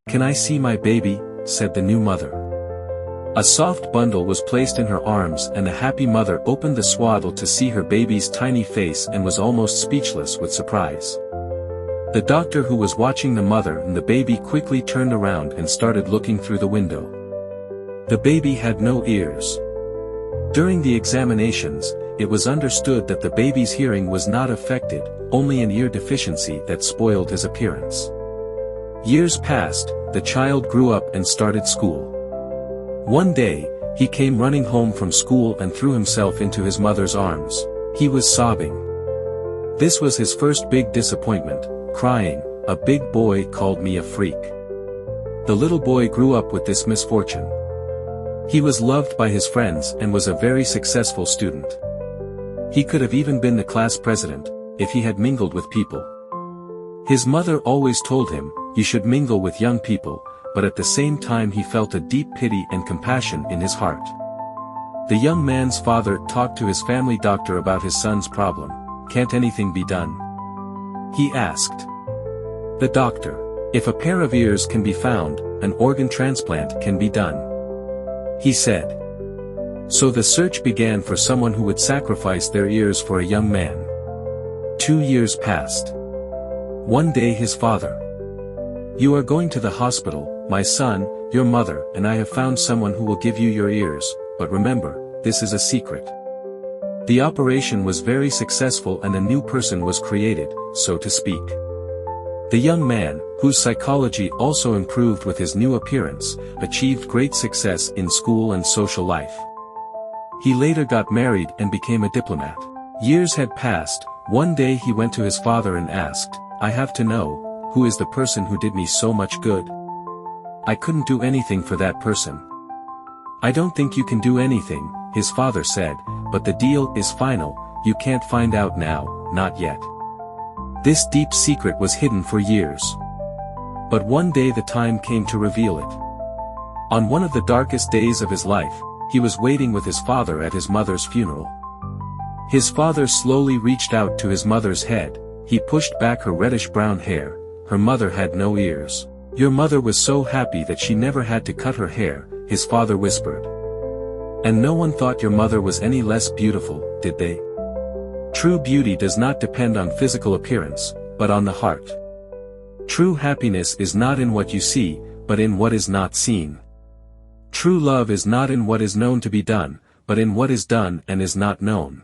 "Can I see my baby?" said the new mother. A soft bundle was placed in her arms and the happy mother opened the swaddle to see her baby's tiny face and was almost speechless with surprise. The doctor who was watching the mother and the baby quickly turned around and started looking through the window. The baby had no ears. During the examinations, it was understood that the baby's hearing was not affected, only an ear deficiency that spoiled his appearance. Years passed, the child grew up and started school. One day, he came running home from school and threw himself into his mother's arms. He was sobbing. This was his first big disappointment, crying, "A big boy called me a freak." The little boy grew up with this misfortune. He was loved by his friends and was a very successful student. He could have even been the class president, if he had mingled with people. His mother always told him, "You should mingle with young people," but at the same time he felt a deep pity and compassion in his heart. The young man's father talked to his family doctor about his son's problem. "Can't anything be done?" he asked. The doctor, "If a pair of ears can be found, an organ transplant can be done," he said. So the search began for someone who would sacrifice their ears for a young man. 2 years passed. One day his father, "You are going to the hospital, my son, your mother and I have found someone who will give you your ears, but remember, this is a secret." The operation was very successful and a new person was created, so to speak. The young man, whose psychology also improved with his new appearance, achieved great success in school and social life. He later got married and became a diplomat. Years had passed. One day he went to his father and asked, "I have to know, who is the person who did me so much good? I couldn't do anything for that person." "I don't think you can do anything," his father said, "but the deal is final, you can't find out now, not yet." This deep secret was hidden for years. But one day the time came to reveal it. On one of the darkest days of his life, he was waiting with his father at his mother's funeral. His father slowly reached out to his mother's head, he pushed back her reddish-brown hair, her mother had no ears. "Your mother was so happy that she never had to cut her hair," his father whispered. "And no one thought your mother was any less beautiful, did they? True beauty does not depend on physical appearance, but on the heart. True happiness is not in what you see, but in what is not seen. True love is not in what is known to be done, but in what is done and is not known."